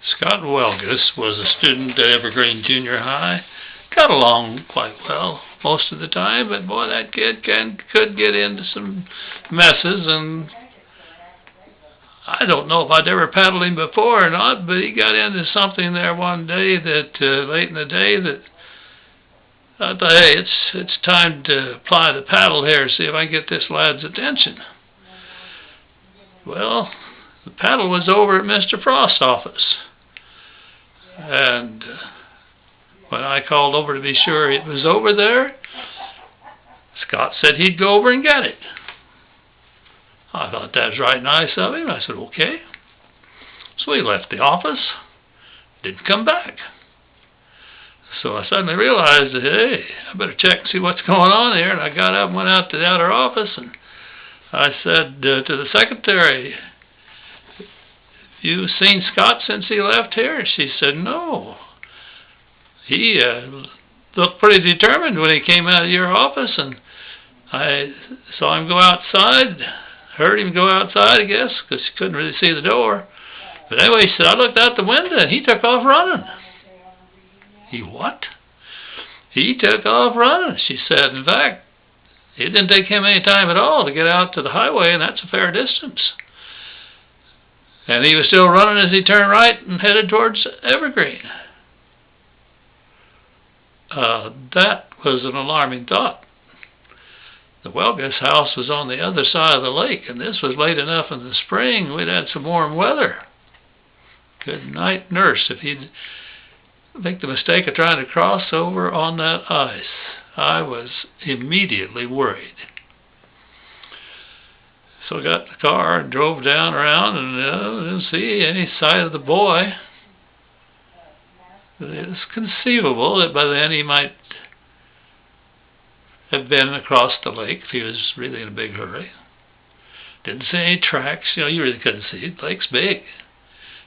Scot Welgus was a student at Evergreen Junior High. Got along quite well most of the time, but boy, that kid could get into some messes, and I don't know if I'd ever paddled him before or not, but he got into something there one day that late in the day that I thought, hey, it's time to apply the paddle here, see if I can get this lad's attention. Well, the paddle was over at Mr. Frost's office. And when I called over to be sure it was over there, Scott said he'd go over and get it. I thought that was right nice of him. I said, okay. So he left the office, didn't come back. So I suddenly realized that, hey, I better check and see what's going on here. And I got up and went out to the outer office, and I said to the secretary, "You seen Scott since he left here?" She said, "No. He looked pretty determined when he came out of your office, and I saw him go outside, heard him go outside, I guess, because she couldn't really see the door. But anyway," she said, "I looked out the window, and he took off running." "He what?" "He took off running," she said. "In fact, it didn't take him any time at all to get out to the highway, and that's a fair distance. And he was still running as he turned right and headed towards Evergreen." That was an alarming thought. The Welgus house was on the other side of the lake, and this was late enough in the spring. We'd had some warm weather. Good night, nurse, if he'd make the mistake of trying to cross over on that ice. I was immediately worried. So I got in the car and drove down around, and didn't see any sight of the boy. It was conceivable that by then he might have been across the lake if he was really in a big hurry. Didn't see any tracks. You really couldn't see it. The lake's big.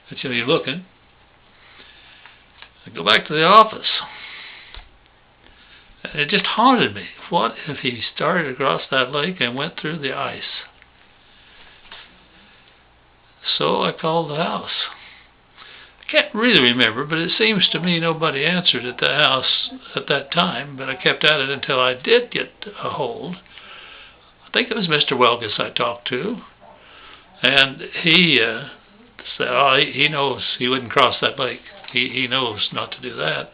But you're looking. I go back to the office. And it just haunted me. What if he started across that lake and went through the ice? So I called the house. I can't really remember, but it seems to me nobody answered at the house at that time, but I kept at it until I did get a hold. I think it was Mr. Welgus I talked to, and he said, "Oh, he knows he wouldn't cross that lake. He knows not to do that."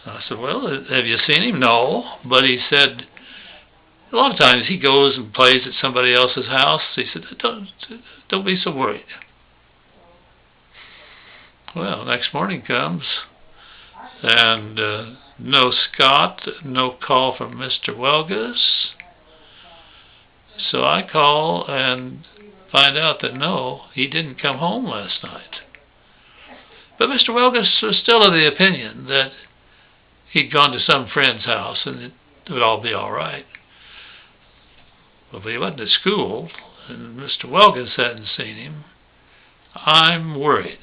I said, "Well, have you seen him?" "No," but he said, a lot of times he goes and plays at somebody else's house. He said, don't be so worried." Well, next morning comes, and no Scott, no call from Mr. Welgus. So I call and find out that no, he didn't come home last night. But Mr. Welgus was still of the opinion that he'd gone to some friend's house and it would all be all right. Well, but he wasn't at school, and Mr. Welgus hadn't seen him. I'm worried.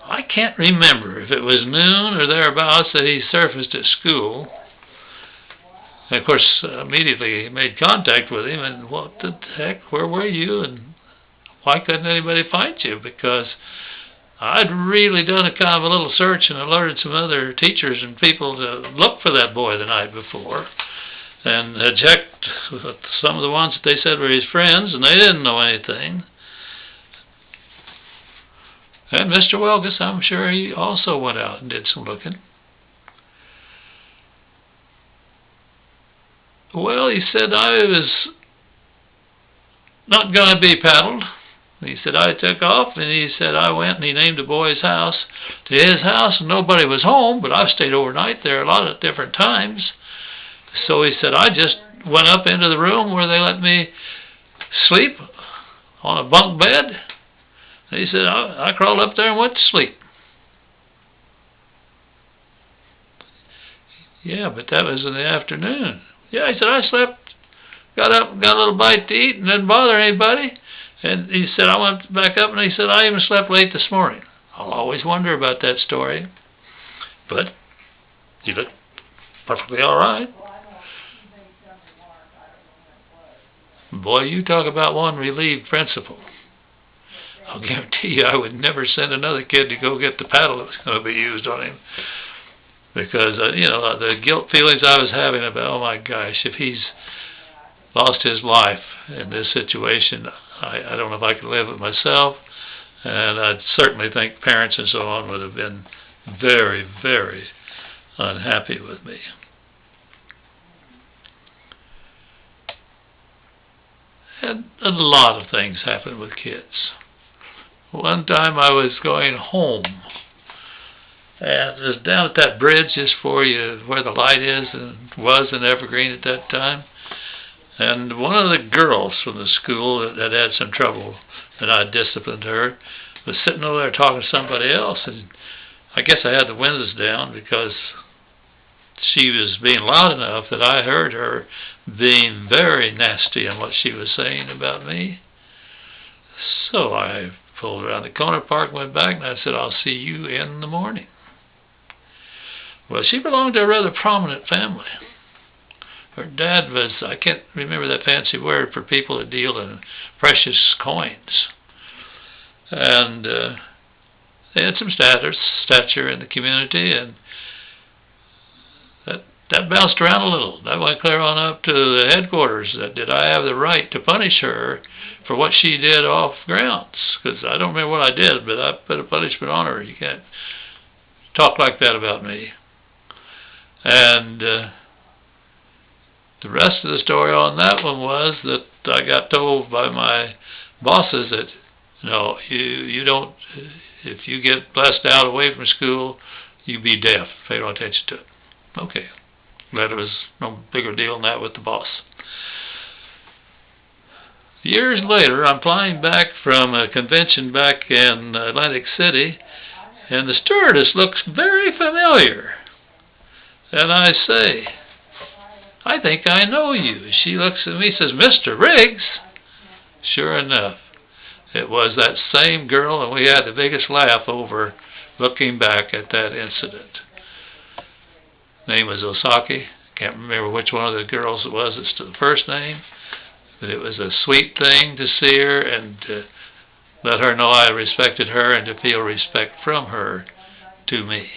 I can't remember if it was noon or thereabouts that he surfaced at school. And of course, immediately he made contact with him, and what the heck, where were you, and why couldn't anybody find you? Because I'd really done a kind of a little search and alerted some other teachers and people to look for that boy the night before, and had checked with some of the ones that they said were his friends, and they didn't know anything. And Mr. Welgus, I'm sure he also went out and did some looking. Well, he said, I was not going to be paddled. He said, I took off, and he said, I went and he named the boy's house to his house, and nobody was home, but I've stayed overnight there a lot of different times. So he said, I just went up into the room where they let me sleep on a bunk bed. And he said, I crawled up there and went to sleep. Yeah, but that was in the afternoon. Yeah, he said, I slept, got up, got a little bite to eat, and didn't bother anybody. And he said, I went back up, and he said, I even slept late this morning. I'll always wonder about that story. But he looked perfectly all right. Boy, you talk about one relieved principal. I'll guarantee you I would never send another kid to go get the paddle that was going to be used on him. Because, the guilt feelings I was having about, oh my gosh, if he's lost his life in this situation, I don't know if I could live with myself. And I certainly think parents and so on would have been very, very unhappy with me. And a lot of things happen with kids. One time I was going home, and it was down at that bridge just before where the light is, and was in Evergreen at that time. And one of the girls from the school that had some trouble, and I disciplined her, was sitting over there talking to somebody else, and I guess I had the windows down because she was being loud enough that I heard her being very nasty in what she was saying about me. So I pulled around the corner, parked, went back, and I said, I'll see you in the morning. Well, she belonged to a rather prominent family. Her dad was, I can't remember that fancy word for people that deal in precious coins. And they had some stature in the community, and that bounced around a little. That went clear on up to the headquarters. Did I have the right to punish her for what she did off grounds? Because I don't remember what I did, but I put a punishment on her. You can't talk like that about me. And the rest of the story on that one was that I got told by my bosses that, you don't, if you get blessed out away from school, you be deaf. Pay no attention to it. Okay. But it was no bigger deal than that with the boss. Years later, I'm flying back from a convention back in Atlantic City, and the stewardess looks very familiar. And I say, I think I know you. She looks at me and says, Mr. Riggs. Sure enough, it was that same girl, and we had the biggest laugh over looking back at that incident. Name was Osaki. Can't remember which one of the girls it was. It's the first name. But it was a sweet thing to see her and to let her know I respected her and to feel respect from her to me.